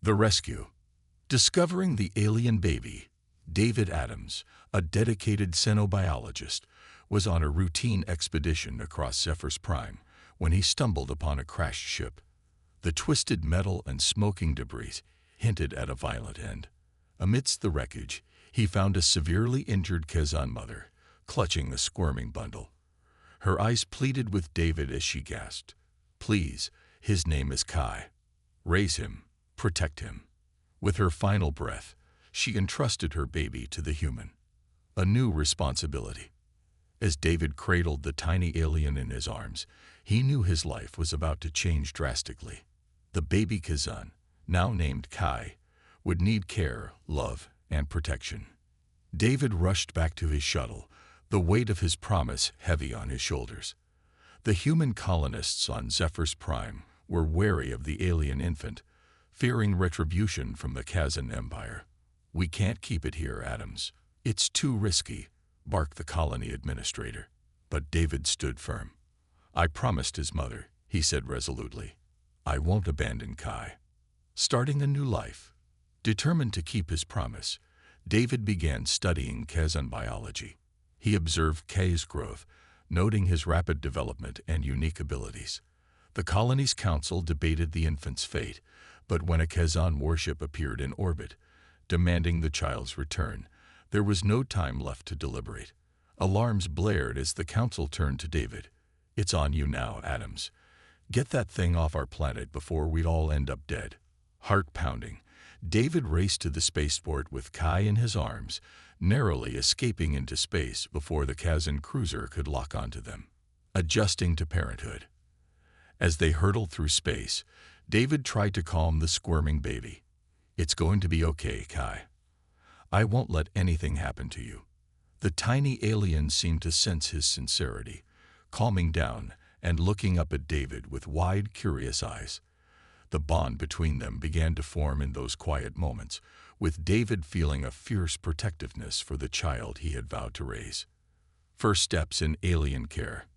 The rescue. Discovering the alien baby, David Adams, a dedicated xenobiologist, was on a routine expedition across Zephyr's Prime when he stumbled upon a crashed ship. The twisted metal and smoking debris hinted at a violent end. Amidst the wreckage, he found a severely injured Kazan mother, clutching a squirming bundle. Her eyes pleaded with David as she gasped, "Please, his name is Kai. Raise him, protect him." With her final breath, she entrusted her baby to the human. A new responsibility. As David cradled the tiny alien in his arms, he knew his life was about to change drastically. The baby Kazan, now named Kai, would need care, love, and protection. David rushed back to his shuttle, the weight of his promise heavy on his shoulders. The human colonists on Zephyr's Prime were wary of the alien infant, fearing retribution from the Kazan Empire. "We can't keep it here, Adams. It's too risky," barked the colony administrator. But David stood firm. "I promised his mother," he said resolutely. "I won't abandon Kai." Starting a new life, determined to keep his promise, David began studying Kazan biology. He observed Kai's growth, noting his rapid development and unique abilities. The colony's council debated the infant's fate, but when a Kazan warship appeared in orbit, demanding the child's return, there was no time left to deliberate. Alarms blared as the council turned to David. "It's on you now, Adams. Get that thing off our planet before we'd all end up dead." Heart pounding, David raced to the spaceport with Kai in his arms, narrowly escaping into space before the Kazan cruiser could lock onto them. Adjusting to parenthood. As they hurtled through space, David tried to calm the squirming baby. "It's going to be okay, Kai. I won't let anything happen to you." The tiny alien seemed to sense his sincerity, calming down and looking up at David with wide, curious eyes. The bond between them began to form in those quiet moments, with David feeling a fierce protectiveness for the child he had vowed to raise. First steps in alien care.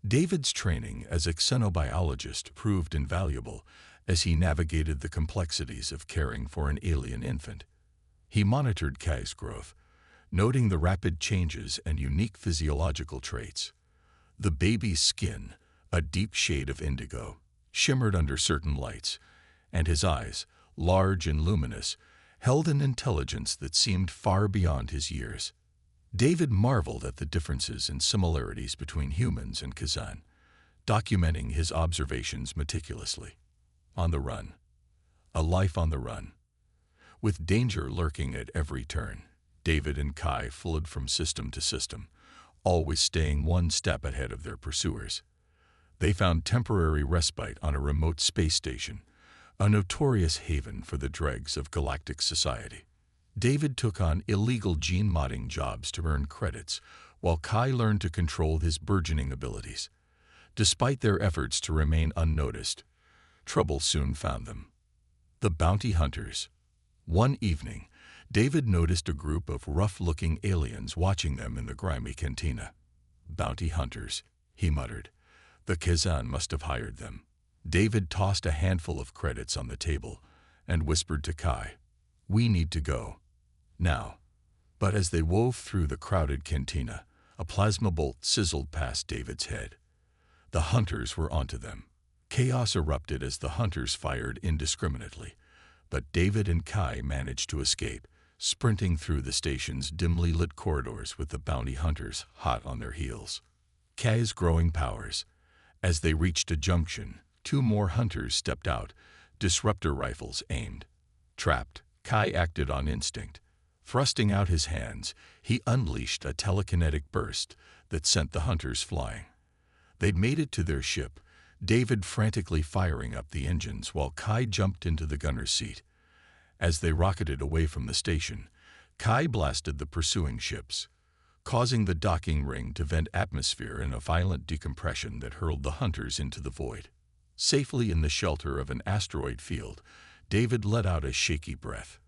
David's training as a xenobiologist proved invaluable as he navigated the complexities of caring for an alien infant. He monitored Kai's growth, noting the rapid changes and unique physiological traits. The baby's skin, a deep shade of indigo, shimmered under certain lights, and his eyes, large and luminous, held an intelligence that seemed far beyond his years. David marveled at the differences and similarities between humans and Kazan, documenting his observations meticulously. On the run. A life on the run. With danger lurking at every turn, David and Kai fled from system to system, always staying one step ahead of their pursuers. They found temporary respite on a remote space station, a notorious haven for the dregs of galactic society. David took on illegal gene modding jobs to earn credits, while Kai learned to control his burgeoning abilities. Despite their efforts to remain unnoticed, trouble soon found them. The bounty hunters. One evening, David noticed a group of rough-looking aliens watching them in the grimy cantina. "Bounty hunters," he muttered. "The Kazan must have hired them." David tossed a handful of credits on the table and whispered to Kai, "We need to go. Now." But as they wove through the crowded cantina, a plasma bolt sizzled past David's head. The hunters were onto them. Chaos erupted as the hunters fired indiscriminately, but David and Kai managed to escape, sprinting through the station's dimly lit corridors with the bounty hunters hot on their heels. Kai's growing powers. As they reached a junction, two more hunters stepped out, disruptor rifles aimed. Trapped, Kai acted on instinct. Thrusting out his hands, he unleashed a telekinetic burst that sent the hunters flying. They'd made it to their ship, David frantically firing up the engines while Kai jumped into the gunner's seat. As they rocketed away from the station, Kai blasted the pursuing ships, causing the docking ring to vent atmosphere in a violent decompression that hurled the hunters into the void. Safely in the shelter of an asteroid field, David let out a shaky breath.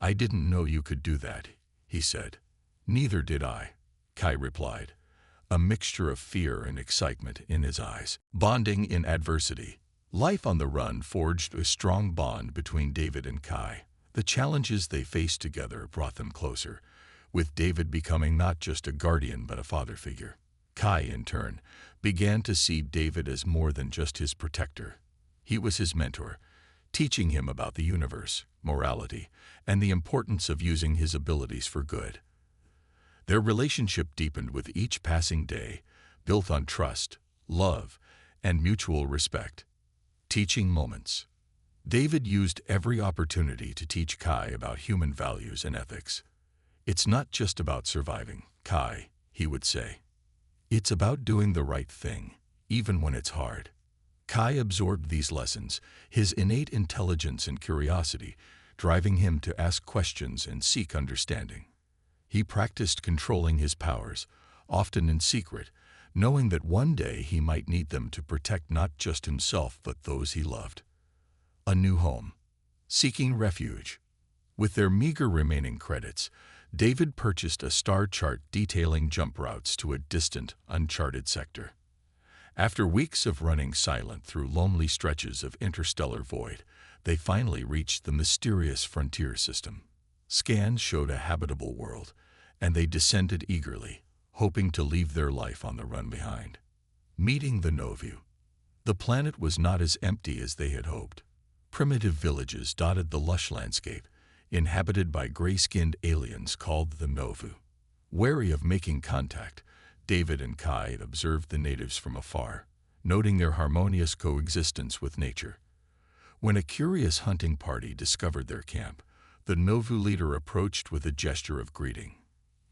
"I didn't know you could do that," he said. "Neither did I," Kai replied, a mixture of fear and excitement in his eyes. Bonding in adversity. Life on the run forged a strong bond between David and Kai. The challenges they faced together brought them closer, with David becoming not just a guardian but a father figure. Kai, in turn, began to see David as more than just his protector. He was his mentor, teaching him about the universe, morality, and the importance of using his abilities for good. Their relationship deepened with each passing day, built on trust, love, and mutual respect. Teaching moments. David used every opportunity to teach Kai about human values and ethics. "It's not just about surviving, Kai," he would say. "It's about doing the right thing, even when it's hard." Kai absorbed these lessons, his innate intelligence and curiosity driving him to ask questions and seek understanding. He practiced controlling his powers, often in secret, knowing that one day he might need them to protect not just himself but those he loved. A new home. Seeking refuge. With their meager remaining credits, David purchased a star chart detailing jump routes to a distant, uncharted sector. After weeks of running silent through lonely stretches of interstellar void, they finally reached the mysterious frontier system. Scans showed a habitable world, and they descended eagerly, hoping to leave their life on the run behind. Meeting the Novu. The planet was not as empty as they had hoped. Primitive villages dotted the lush landscape, inhabited by gray-skinned aliens called the Novu. Wary of making contact, David and Kai observed the natives from afar, noting their harmonious coexistence with nature. When a curious hunting party discovered their camp, the Novu leader approached with a gesture of greeting.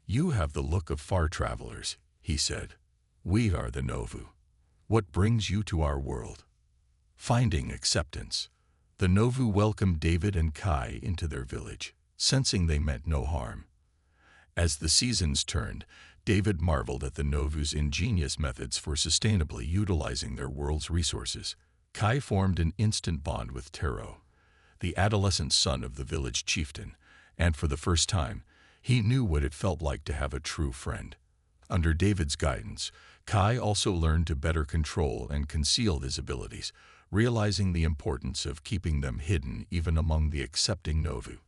"You have the look of far travelers," he said. "We are the Novu. What brings you to our world?" Finding acceptance, the Novu welcomed David and Kai into their village, sensing they meant no harm. As the seasons turned, David marveled at the Novu's ingenious methods for sustainably utilizing their world's resources. Kai formed an instant bond with Tero, the adolescent son of the village chieftain, and for the first time, he knew what it felt like to have a true friend. Under David's guidance, Kai also learned to better control and conceal his abilities, realizing the importance of keeping them hidden even among the accepting Novu.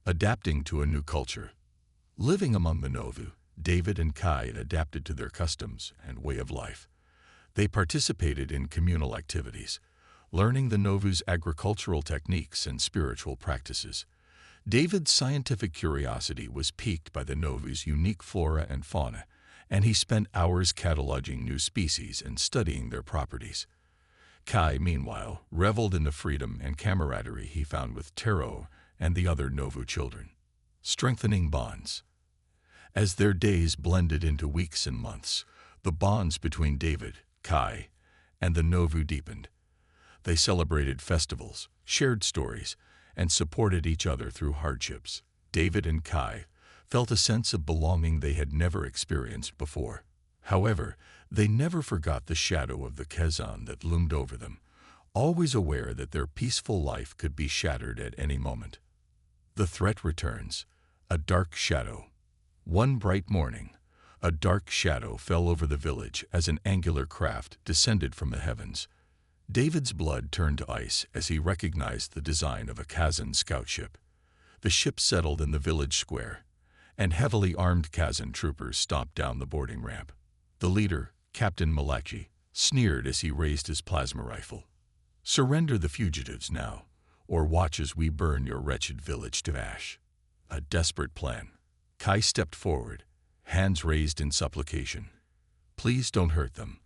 Adapting to a new culture. Living among the Novu, David and Kai adapted to their customs and way of life. They participated in communal activities, learning the Novu's agricultural techniques and spiritual practices. David's scientific curiosity was piqued by the Novu's unique flora and fauna, and he spent hours cataloging new species and studying their properties. Kai, meanwhile, reveled in the freedom and camaraderie he found with Tero and the other Novu children. Strengthening bonds. As their days blended into weeks and months, the bonds between David, Kai, and the Novu deepened. They celebrated festivals, shared stories, and supported each other through hardships. David and Kai felt a sense of belonging they had never experienced before. However, they never forgot the shadow of the Kazan that loomed over them, always aware that their peaceful life could be shattered at any moment. The threat returns, a dark shadow. One bright morning, a dark shadow fell over the village as an angular craft descended from the heavens. David's blood turned to ice as he recognized the design of a Kazan scout ship. The ship settled in the village square, and heavily armed Kazan troopers stomped down the boarding ramp. The leader, Captain Malachi, sneered as he raised his plasma rifle. "Surrender the fugitives now, or watch as we burn your wretched village to ash." A desperate plan. Kai stepped forward, hands raised in supplication. "Please don't hurt them.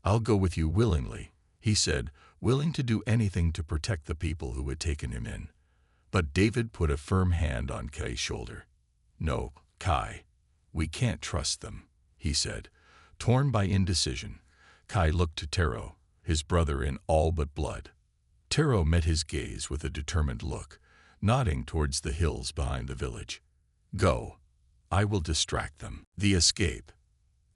I'll go with you willingly," he said, willing to do anything to protect the people who had taken him in. But David put a firm hand on Kai's shoulder. "No, Kai, we can't trust them," he said. Torn by indecision, Kai looked to Tero, his brother in all but blood. Tero met his gaze with a determined look, nodding towards the hills behind the village. "Go. I will distract them." The escape.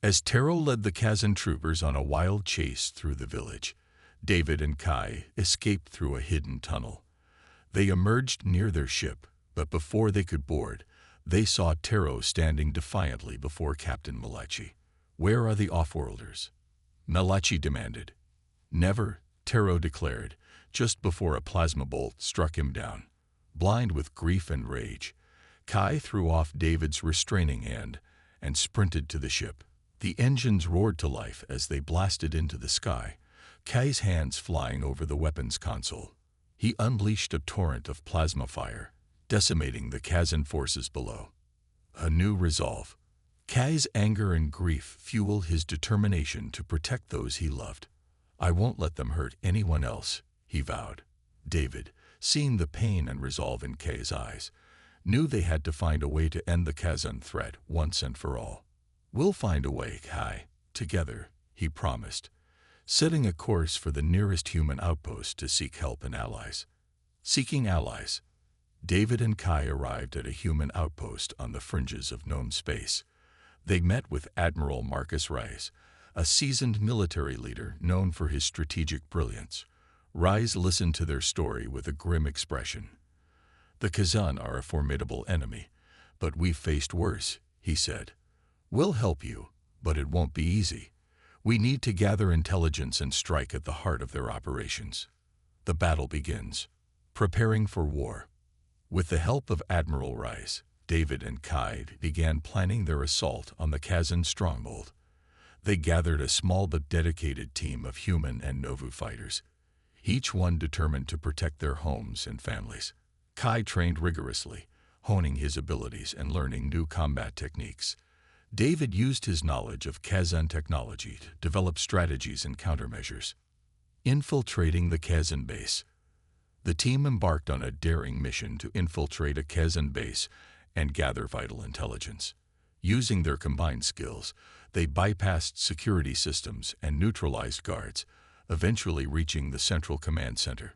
As Tero led the Kazan troopers on a wild chase through the village, David and Kai escaped through a hidden tunnel. They emerged near their ship, but before they could board, they saw Tero standing defiantly before Captain Malachi. "Where are the offworlders?" Malachi demanded. "Never," Taro declared, just before a plasma bolt struck him down. Blind with grief and rage, Kai threw off David's restraining hand and sprinted to the ship. The engines roared to life as they blasted into the sky, Kai's hands flying over the weapons console. He unleashed a torrent of plasma fire, decimating the Kazan forces below. A new resolve. Kai's anger and grief fueled his determination to protect those he loved. "I won't let them hurt anyone else," he vowed. David, seeing the pain and resolve in Kai's eyes, knew they had to find a way to end the Kazan threat once and for all. "We'll find a way, Kai. Together," he promised, setting a course for the nearest human outpost to seek help and allies. Seeking allies, David and Kai arrived at a human outpost on the fringes of known space. They met with Admiral Marcus Rice, a seasoned military leader known for his strategic brilliance. Rice listened to their story with a grim expression. "The Kazan are a formidable enemy, but we've faced worse," he said. "We'll help you, but it won't be easy. We need to gather intelligence and strike at the heart of their operations." The battle begins. Preparing for war. With the help of Admiral Rice, David and Kai began planning their assault on the Kazan stronghold. They gathered a small but dedicated team of human and Novu fighters, each one determined to protect their homes and families. Kai trained rigorously, honing his abilities and learning new combat techniques. David used his knowledge of Kazan technology to develop strategies and countermeasures. Infiltrating the Kazan base. The team embarked on a daring mission to infiltrate a Kazan base and gather vital intelligence. Using their combined skills, they bypassed security systems and neutralized guards, eventually reaching the central command center.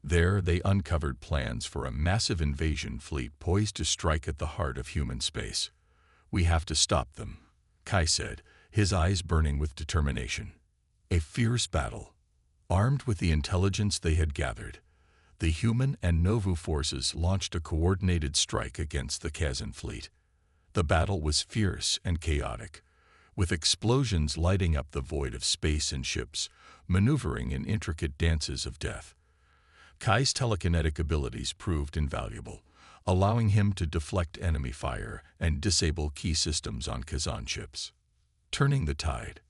There, they uncovered plans for a massive invasion fleet poised to strike at the heart of human space. "We have to stop them," Kai said, his eyes burning with determination. A fierce battle. Armed with the intelligence they had gathered, the human and Novu forces launched a coordinated strike against the Kazan fleet. The battle was fierce and chaotic, with explosions lighting up the void of space and ships, maneuvering in intricate dances of death. Kai's telekinetic abilities proved invaluable, allowing him to deflect enemy fire and disable key systems on Kazan ships. Turning the tide.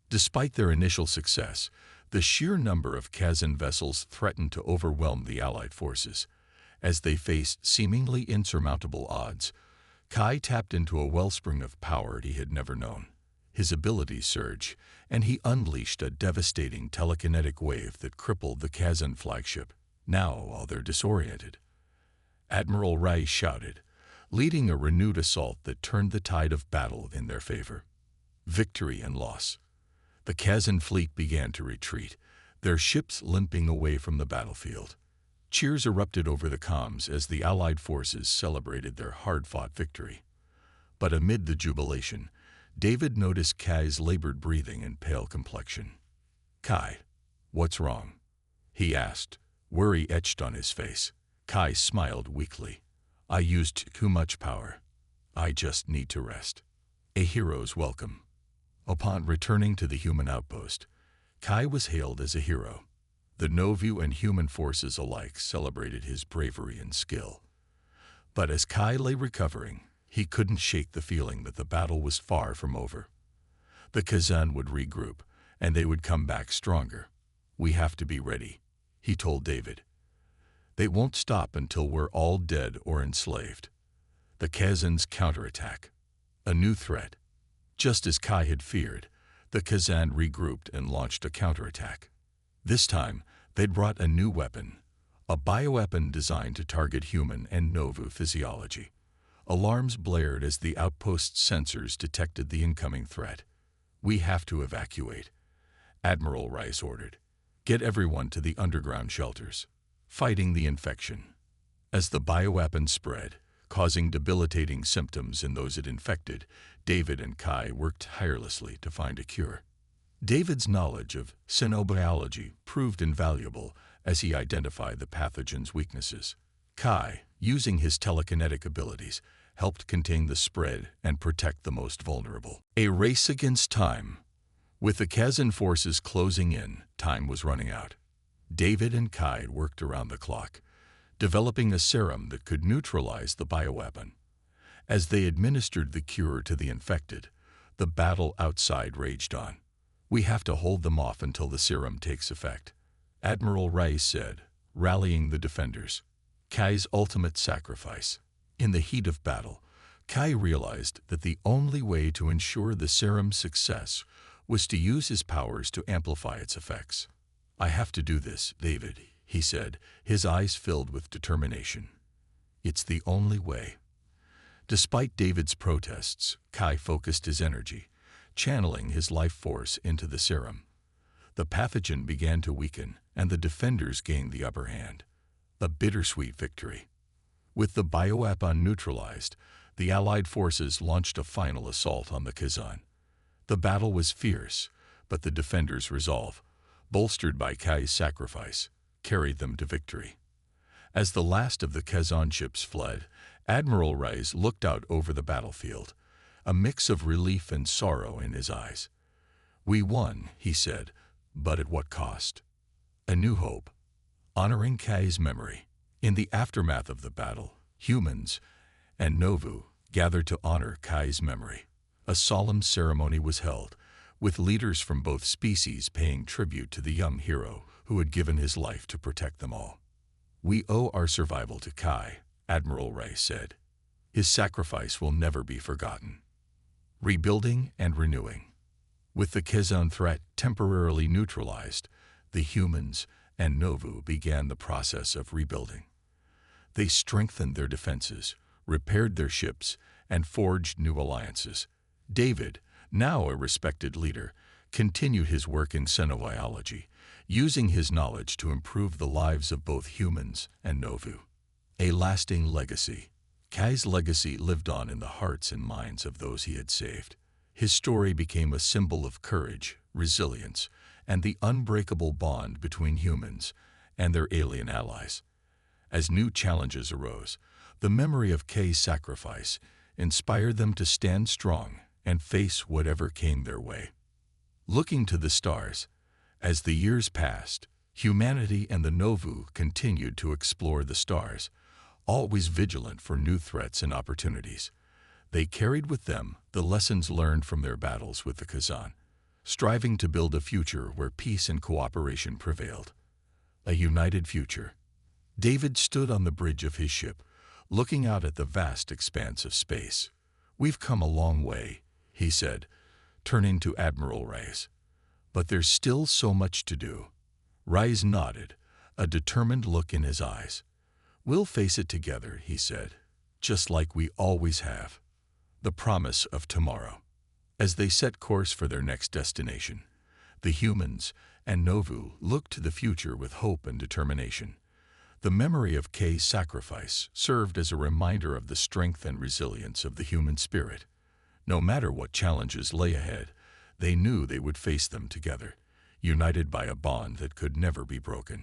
Despite their initial success, the sheer number of Kazan vessels threatened to overwhelm the Allied forces. As they faced seemingly insurmountable odds, Kai tapped into a wellspring of power he had never known. His abilities surged, and he unleashed a devastating telekinetic wave that crippled the Kazan flagship. Now, while they're disoriented, Admiral Rice shouted, leading a renewed assault that turned the tide of battle in their favor. Victory and loss. The Kazan fleet began to retreat, their ships limping away from the battlefield. Cheers erupted over the comms as the Allied forces celebrated their hard-fought victory. But amid the jubilation, David noticed Kai's labored breathing and pale complexion. "Kai, what's wrong?" he asked, worry etched on his face. Kai smiled weakly. "I used too much power. I just need to rest." A hero's welcome. Upon returning to the human outpost, Kai was hailed as a hero. The Novu and human forces alike celebrated his bravery and skill. But as Kai lay recovering, he couldn't shake the feeling that the battle was far from over. The Kazan would regroup, and they would come back stronger. "We have to be ready," he told David. "They won't stop until we're all dead or enslaved." The Kazan's counterattack. A new threat. Just as Kai had feared, the Kazan regrouped and launched a counterattack. This time, they'd brought a new weapon, a bioweapon designed to target human and Novu physiology. Alarms blared as the outpost's sensors detected the incoming threat. "We have to evacuate," Admiral Rice ordered. "Get everyone to the underground shelters." Fighting the infection. As the bioweapon spread, causing debilitating symptoms in those it infected, David and Kai worked tirelessly to find a cure. David's knowledge of xenobiology proved invaluable as he identified the pathogen's weaknesses. Kai, using his telekinetic abilities, helped contain the spread and protect the most vulnerable. A race against time. With the Kazan forces closing in, time was running out. David and Kai worked around the clock, developing a serum that could neutralize the bioweapon. As they administered the cure to the infected, the battle outside raged on. "We have to hold them off until the serum takes effect," Admiral Rice said, rallying the defenders. Kai's ultimate sacrifice. In the heat of battle, Kai realized that the only way to ensure the serum's success was to use his powers to amplify its effects. "I have to do this, David," he said, his eyes filled with determination. "It's the only way." Despite David's protests, Kai focused his energy, channeling his life force into the serum. The pathogen began to weaken, and the defenders gained the upper hand. A bittersweet victory. With the bioweapon neutralized, the Allied forces launched a final assault on the Kazan. The battle was fierce, but the defenders' resolve, bolstered by Kai's sacrifice, carried them to victory. As the last of the Kazan ships fled, Admiral Rice looked out over the battlefield, a mix of relief and sorrow in his eyes. "We won," he said, "but at what cost?" A new hope. Honoring Kai's memory. In the aftermath of the battle, humans and Novu gathered to honor Kai's memory. A solemn ceremony was held, with leaders from both species paying tribute to the young hero who had given his life to protect them all. "We owe our survival to Kai," Admiral Rice said. "His sacrifice will never be forgotten." Rebuilding and renewing. With the Kazan threat temporarily neutralized, the humans and Novu began the process of rebuilding. They strengthened their defenses, repaired their ships, and forged new alliances. David, now a respected leader, continued his work in xenobiology, using his knowledge to improve the lives of both humans and Novu. A lasting legacy. Kai's legacy lived on in the hearts and minds of those he had saved. His story became a symbol of courage, resilience, and the unbreakable bond between humans and their alien allies. As new challenges arose, the memory of Kai's sacrifice inspired them to stand strong and face whatever came their way. Looking to the stars, as the years passed, humanity and the Novu continued to explore the stars, always vigilant for new threats and opportunities. They carried with them the lessons learned from their battles with the Kazan, striving to build a future where peace and cooperation prevailed. A united future. David stood on the bridge of his ship, looking out at the vast expanse of space. "We've come a long way," he said, turning to Admiral Rice. "But there's still so much to do." Rice nodded, a determined look in his eyes. "We'll face it together," he said, "just like we always have." The promise of tomorrow. As they set course for their next destination, the humans and Novu looked to the future with hope and determination. The memory of Kai's sacrifice served as a reminder of the strength and resilience of the human spirit. No matter what challenges lay ahead, they knew they would face them together, united by a bond that could never be broken.